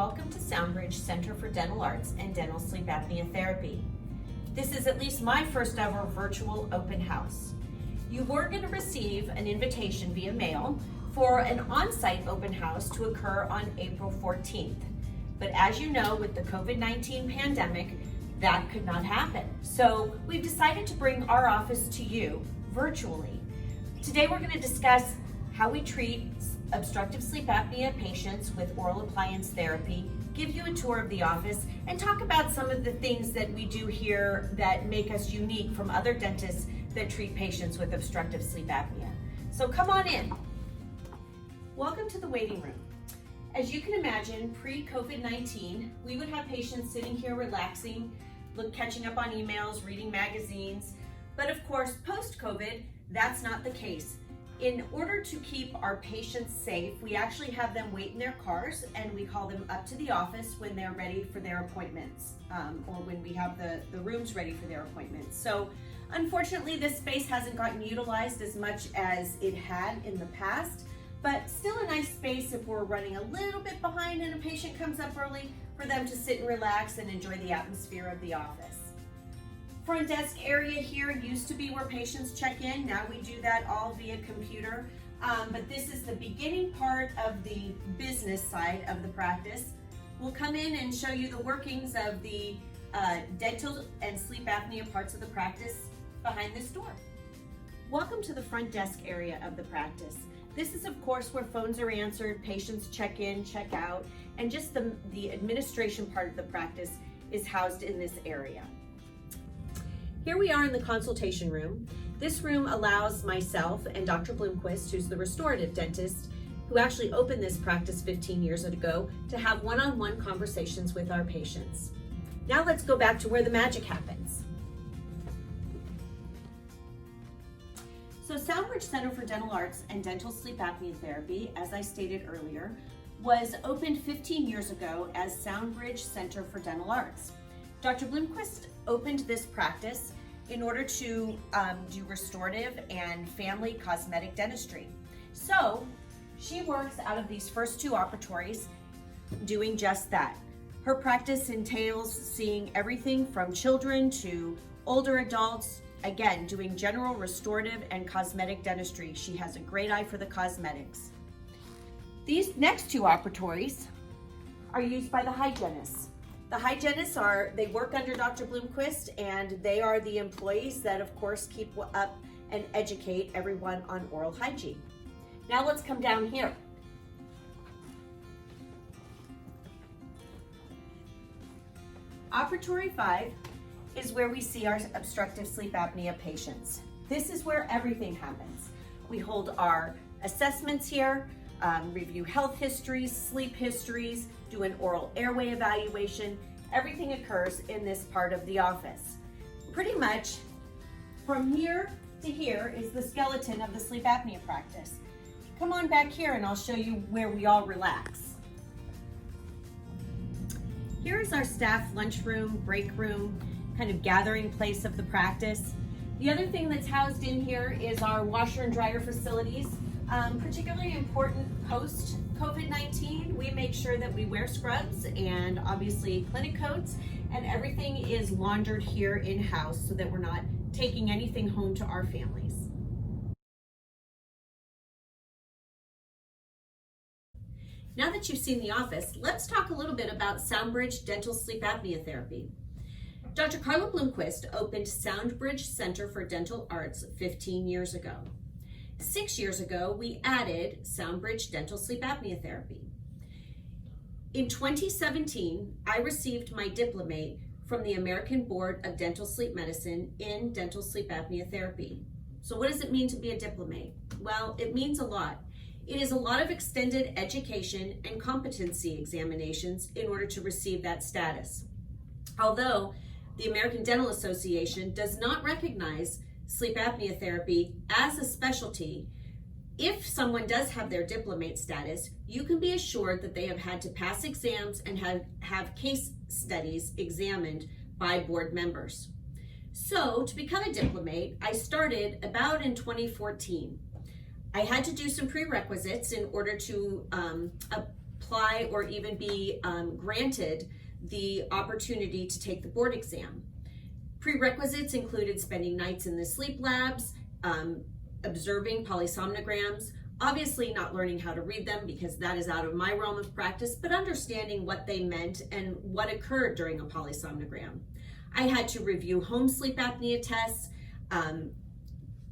welcome to SoundBridge Center for Dental Arts and Dental Sleep Apnea Therapy. This is at least my first ever virtual open house. You were going to receive an invitation via mail for an on-site open house to occur on April 14th. But as you know, with the COVID-19 pandemic, that could not happen. So we've decided to bring our office to you virtually. Today we're going to discuss how we treat obstructive sleep apnea patients with oral appliance therapy, give you a tour of the office, and talk about some of the things that we do here that make us unique from other dentists that treat patients with obstructive sleep apnea. So come on in. Welcome to the waiting room. As you can imagine, pre-COVID-19, we would have patients sitting here relaxing, catching up on emails, reading magazines. But of course, post-COVID, that's not the case. In order to keep our patients safe, we actually have them wait in their cars and we call them up to the office when they're ready for their appointments or when we have the rooms ready for their appointments. So unfortunately, this space hasn't gotten utilized as much as it had in the past, but still a nice space if we're running a little bit behind and a patient comes up early for them to sit and relax and enjoy the atmosphere of the office. Front desk area here used to be where patients check in. Now we do that all via computer. But this is the beginning part of the business side of the practice. We'll come in and show you the workings of the dental and sleep apnea parts of the practice behind this door. Welcome to the front desk area of the practice. This is of course where phones are answered, patients check in, check out, and just the administration part of the practice is housed in this area. Here we are in the consultation room. This room allows myself and Dr. Bloomquist, who's the restorative dentist, who actually opened this practice 15 years ago, to have one-on-one conversations with our patients. Now let's go back to where the magic happens. So SoundBridge Center for Dental Arts and Dental Sleep Apnea Therapy, as I stated earlier, was opened 15 years ago as SoundBridge Center for Dental Arts. Dr. Bloomquist opened this practice in order to do restorative and family cosmetic dentistry. So she works out of these first two operatories doing just that. Her practice entails seeing everything from children to older adults, again, doing general restorative and cosmetic dentistry. She has a great eye for the cosmetics. These next two operatories are used by the hygienists. The hygienists they work under Dr. Bloomquist, and they are the employees that of course keep up and educate everyone on oral hygiene. Now let's come down here. Operatory 5 is where we see our obstructive sleep apnea patients. This is where everything happens. We hold our assessments here, review health histories, sleep histories, do an oral airway evaluation. Everything occurs in this part of the office. Pretty much from here to here is the skeleton of the sleep apnea practice. Come on back here and I'll show you where we all relax. Here's our staff lunchroom, break room, kind of gathering place of the practice. The other thing that's housed in here is our washer and dryer facilities. Particularly important post-COVID-19, we make sure that we wear scrubs and obviously clinic coats, and everything is laundered here in-house so that we're not taking anything home to our families. Now that you've seen the office, let's talk a little bit about SoundBridge Dental Sleep Apnea Therapy. Dr. Carla Bloomquist opened SoundBridge Center for Dental Arts 15 years ago. 6 years ago, we added SoundBridge Dental Sleep Apnea Therapy. In 2017, I received my diplomate from the American Board of Dental Sleep Medicine in Dental Sleep Apnea Therapy. So what does it mean to be a diplomate? Well, it means a lot. It is a lot of extended education and competency examinations in order to receive that status. Although the American Dental Association does not recognize sleep apnea therapy as a specialty, if someone does have their diplomate status, you can be assured that they have had to pass exams and have case studies examined by board members. So to become a diplomate, I started about in 2014. I had to do some prerequisites in order to apply or even be granted the opportunity to take the board exam. Prerequisites included spending nights in the sleep labs, observing polysomnograms, obviously not learning how to read them because that is out of my realm of practice, but understanding what they meant and what occurred during a polysomnogram. I had to review home sleep apnea tests,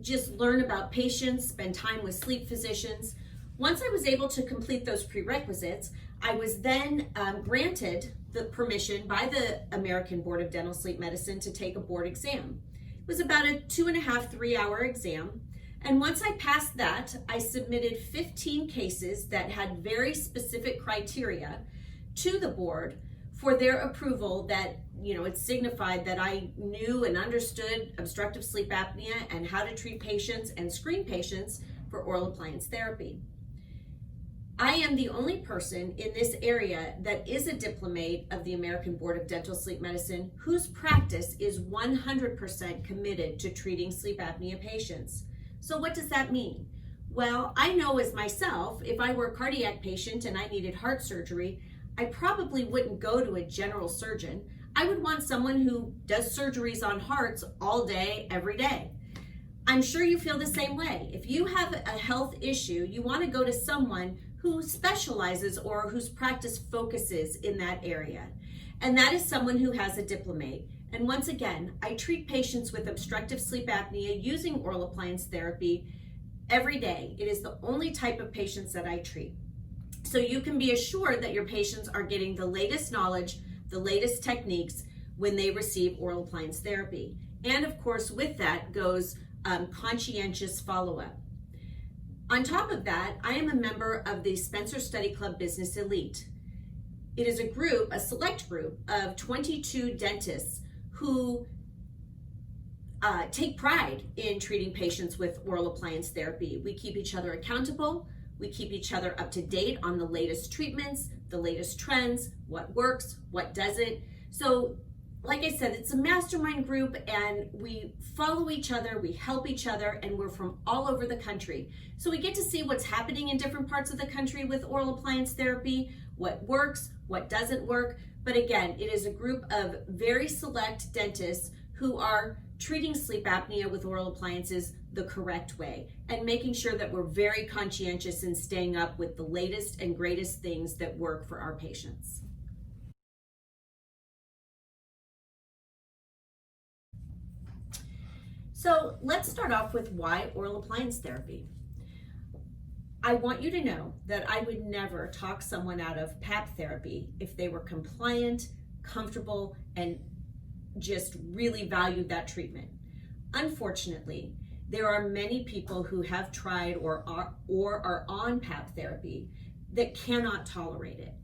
just learn about patients, spend time with sleep physicians. Once I was able to complete those prerequisites, I was then granted the permission by the American Board of Dental Sleep Medicine to take a board exam. It was about a 2.5 to 3 hour exam. And once I passed that, I submitted 15 cases that had very specific criteria to the board for their approval that, it signified that I knew and understood obstructive sleep apnea and how to treat patients and screen patients for oral appliance therapy. I am the only person in this area that is a diplomate of the American Board of Dental Sleep Medicine whose practice is 100% committed to treating sleep apnea patients. So what does that mean? Well, I know as myself, if I were a cardiac patient and I needed heart surgery, I probably wouldn't go to a general surgeon. I would want someone who does surgeries on hearts all day, every day. I'm sure you feel the same way. If you have a health issue, you want to go to someone who specializes or whose practice focuses in that area. And that is someone who has a diplomate. And once again, I treat patients with obstructive sleep apnea using oral appliance therapy every day. It is the only type of patients that I treat. So you can be assured that your patients are getting the latest knowledge, the latest techniques when they receive oral appliance therapy. And of course, with that goes conscientious follow-up. On top of that, I am a member of the Spencer Study Club Business Elite. It is a select group of 22 dentists who take pride in treating patients with oral appliance therapy. We keep each other accountable. We keep each other up to date on the latest treatments, the latest trends, what works, what doesn't. So, like I said, it's a mastermind group and we follow each other, we help each other, and we're from all over the country. So we get to see what's happening in different parts of the country with oral appliance therapy, what works, what doesn't work. But again, it is a group of very select dentists who are treating sleep apnea with oral appliances the correct way and making sure that we're very conscientious in staying up with the latest and greatest things that work for our patients. So let's start off with why oral appliance therapy. I want you to know that I would never talk someone out of PAP therapy if they were compliant, comfortable, and just really valued that treatment. Unfortunately, there are many people who have tried or are on PAP therapy that cannot tolerate it.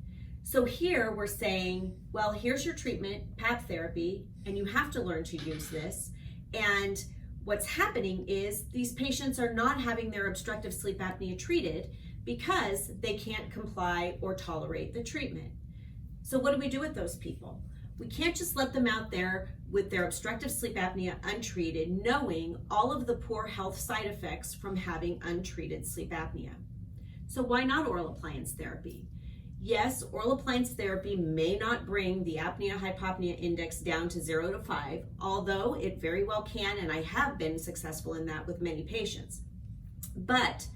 So here we're saying, well, here's your treatment, PAP therapy, and you have to learn to use this. And what's happening is these patients are not having their obstructive sleep apnea treated because they can't comply or tolerate the treatment. So what do we do with those people? We can't just let them out there with their obstructive sleep apnea untreated, knowing all of the poor health side effects from having untreated sleep apnea. So why not oral appliance therapy? Yes, oral appliance therapy may not bring the apnea-hypopnea index down to 0 to 5, although it very well can, and I have been successful in that with many patients. But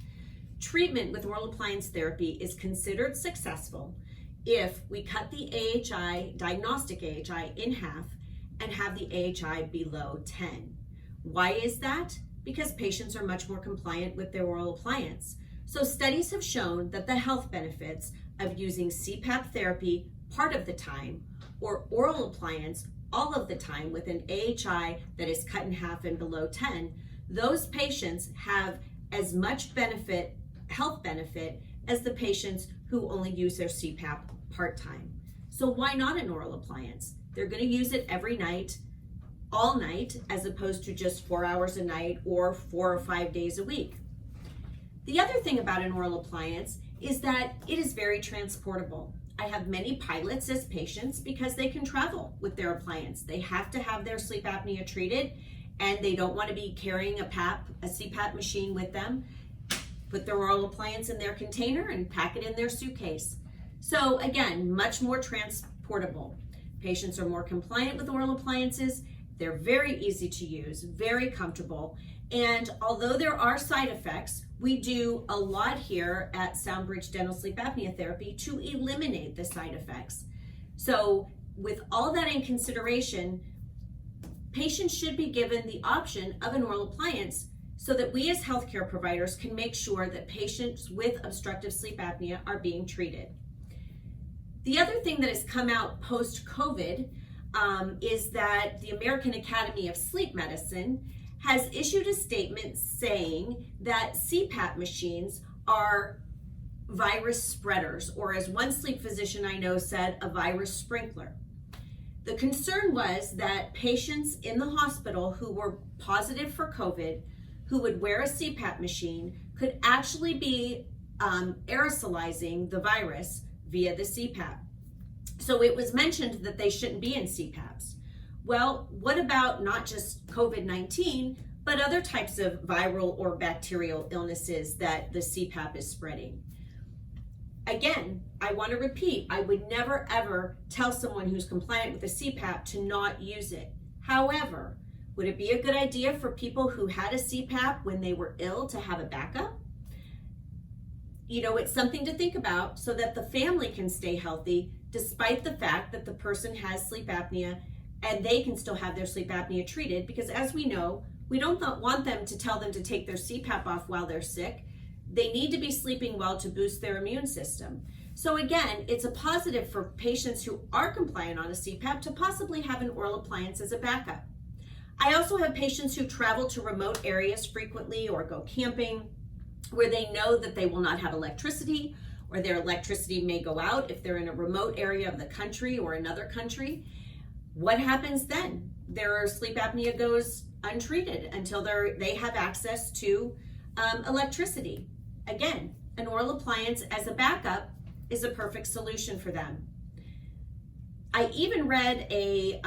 treatment with oral appliance therapy is considered successful if we cut the AHI, diagnostic AHI, in half and have the AHI below 10. Why is that? Because patients are much more compliant with their oral appliance. So studies have shown that the health benefits of using Cpap therapy part of the time or oral appliance all of the time with an AHI that is cut in half and below 10, those patients have as much benefit, health benefit, as the patients who only use their Cpap part-time. So why not an oral appliance? They're going to use it every night, all night, as opposed to just 4 hours a night or 4 or 5 days a week. The other thing about an oral appliance is that it is very transportable. I have many pilots as patients because they can travel with their appliance. They have to have their sleep apnea treated and they don't want to be carrying a CPAP machine with them. Put their oral appliance in their container and pack it in their suitcase. So again, much more transportable. Patients are more compliant with oral appliances. They're very easy to use, very comfortable. And although there are side effects, we do a lot here at SoundBridge Dental Sleep Apnea Therapy to eliminate the side effects. So with all that in consideration, patients should be given the option of an oral appliance so that we as healthcare providers can make sure that patients with obstructive sleep apnea are being treated. The other thing that has come out post-COVID is that the American Academy of Sleep Medicine has issued a statement saying that Cpap machines are virus spreaders, or as one sleep physician I know said, a virus sprinkler. The concern was that patients in the hospital who were positive for COVID, who would wear a Cpap machine, could actually be aerosolizing the virus via the Cpap. So it was mentioned that they shouldn't be in Cpaps. Well, what about not just COVID-19, but other types of viral or bacterial illnesses that the Cpap is spreading? Again, I want to repeat, I would never ever tell someone who's compliant with a Cpap to not use it. However, would it be a good idea for people who had a Cpap when they were ill to have a backup? You know, it's something to think about so that the family can stay healthy despite the fact that the person has sleep apnea and they can still have their sleep apnea treated, because as we know, we don't want them to tell them to take their Cpap off while they're sick. They need to be sleeping well to boost their immune system. So again, it's a positive for patients who are compliant on a Cpap to possibly have an oral appliance as a backup. I also have patients who travel to remote areas frequently or go camping where they know that they will not have electricity, or their electricity may go out if they're in a remote area of the country or another country. What happens then? Their sleep apnea goes untreated until they have access to electricity. Again, an oral appliance as a backup is a perfect solution for them. I even read a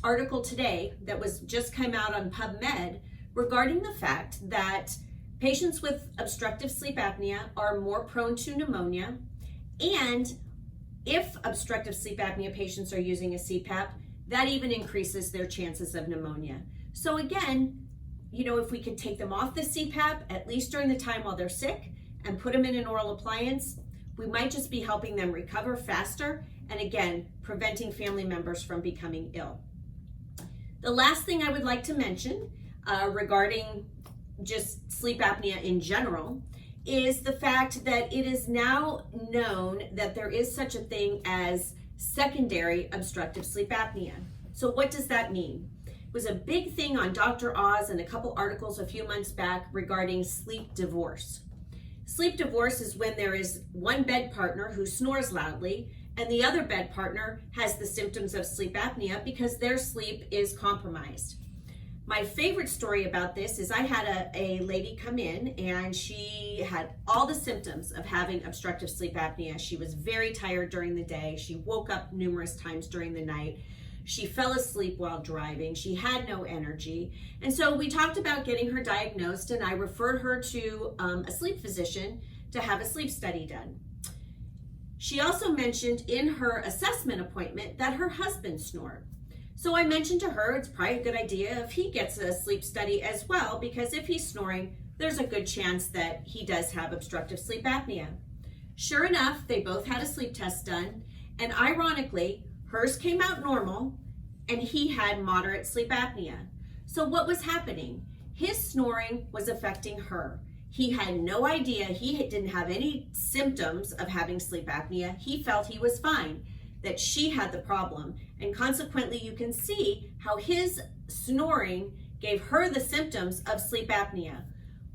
article today that was just come out on PubMed regarding the fact that patients with obstructive sleep apnea are more prone to pneumonia, and if obstructive sleep apnea patients are using a Cpap, that even increases their chances of pneumonia. So again, you know, if we could take them off the Cpap, at least during the time while they're sick, and put them in an oral appliance, we might just be helping them recover faster, and again, preventing family members from becoming ill. The last thing I would like to mention regarding just sleep apnea in general is the fact that it is now known that there is such a thing as secondary obstructive sleep apnea. So what does that mean? It was a big thing on Dr. Oz and a couple articles a few months back regarding sleep divorce. Sleep divorce is when there is one bed partner who snores loudly and the other bed partner has the symptoms of sleep apnea because their sleep is compromised. My favorite story about this is I had a lady come in and she had all the symptoms of having obstructive sleep apnea. She was very tired during the day. She woke up numerous times during the night. She fell asleep while driving. She had no energy. And so we talked about getting her diagnosed, and I referred her to a sleep physician to have a sleep study done. She also mentioned in her assessment appointment that her husband snored. So I mentioned to her it's probably a good idea if he gets a sleep study as well, because if he's snoring, there's a good chance that he does have obstructive sleep apnea. Sure enough, they both had a sleep test done, and ironically, hers came out normal and he had moderate sleep apnea. So what was happening? His snoring was affecting her. He had no idea. He didn't have any symptoms of having sleep apnea. He felt he was fine, that she had the problem. And consequently, you can see how his snoring gave her the symptoms of sleep apnea.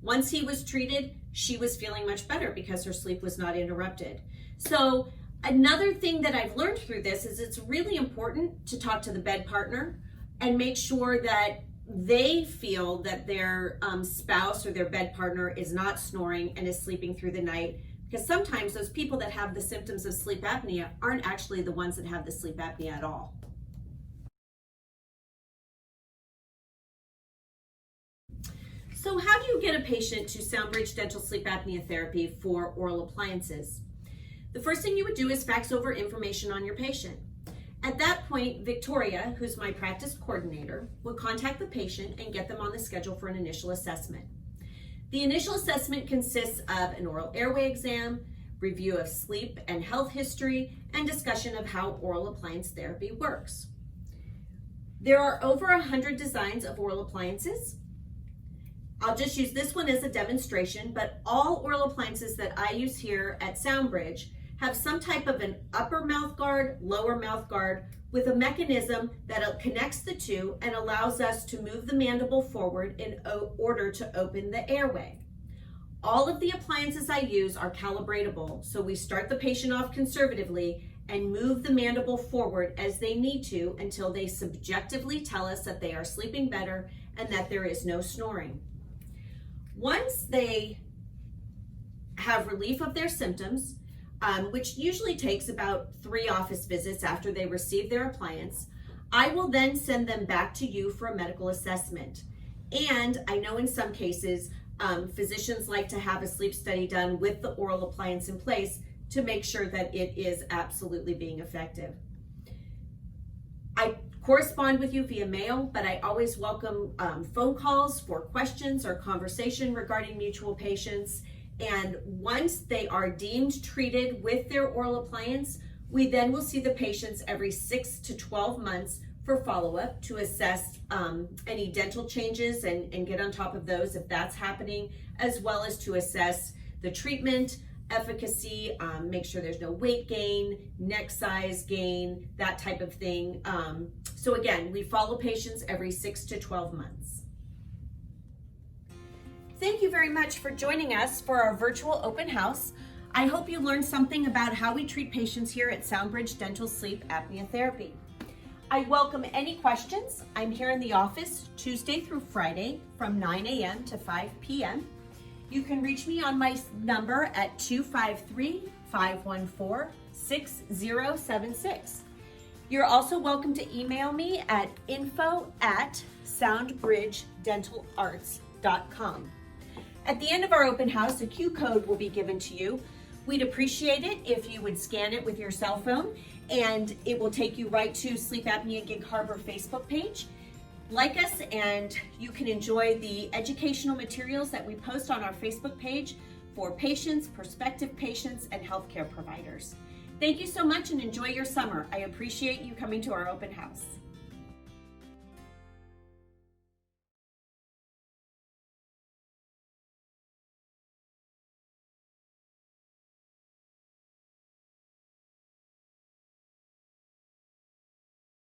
Once he was treated, she was feeling much better because her sleep was not interrupted. So another thing that I've learned through this is it's really important to talk to the bed partner and make sure that they feel that their spouse or their bed partner is not snoring and is sleeping through the night, because sometimes those people that have the symptoms of sleep apnea aren't actually the ones that have the sleep apnea at all. So how do you get a patient to SoundBridge Dental Sleep Apnea Therapy for oral appliances? the first thing you would do is fax over information on your patient. At that point, Victoria, who's my practice coordinator, would contact the patient and get them on the schedule for an initial assessment. The initial assessment consists of an oral airway exam, review of sleep and health history, and discussion of how oral appliance therapy works. There are over 100 designs of oral appliances. I'll just use this one as a demonstration, but all oral appliances that I use here at SoundBridge have some type of an upper mouth guard, lower mouth guard, with a mechanism that connects the two and allows us to move the mandible forward in order to open the airway. All of the appliances I use are calibratable, so we start the patient off conservatively and move the mandible forward as they need to until they subjectively tell us that they are sleeping better and that there is no snoring. Once they have relief of their symptoms, which usually takes about 3 office visits after they receive their appliance, I will then send them back to you for a medical assessment. And I know in some cases, physicians like to have a sleep study done with the oral appliance in place to make sure that it is absolutely being effective. I correspond with you via mail, but I always welcome phone calls for questions or conversation regarding mutual patients. And once they are deemed treated with their oral appliance, we then will see the patients every 6 to 12 months for follow-up to assess any dental changes and get on top of those if that's happening, as well as to assess the treatment, efficacy, make sure there's no weight gain, neck size gain, that type of thing. So again, we follow patients every 6 to 12 months. Thank you very much for joining us for our virtual open house. I hope you learned something about how we treat patients here at SoundBridge Dental Sleep Apnea Therapy. I welcome any questions. I'm here in the office Tuesday through Friday from 9 a.m. to 5 p.m. You can reach me on my number at 253-514-6076. You're also welcome to email me at info@soundbridgedentalarts.com. At the end of our open house, a Q code will be given to you. We'd appreciate it if you would scan it with your cell phone, and it will take you right to Sleep Apnea Gig Harbor Facebook page. Like us, and you can enjoy the educational materials that we post on our Facebook page for patients, prospective patients, and healthcare providers. Thank you so much and enjoy your summer. I appreciate you coming to our open house.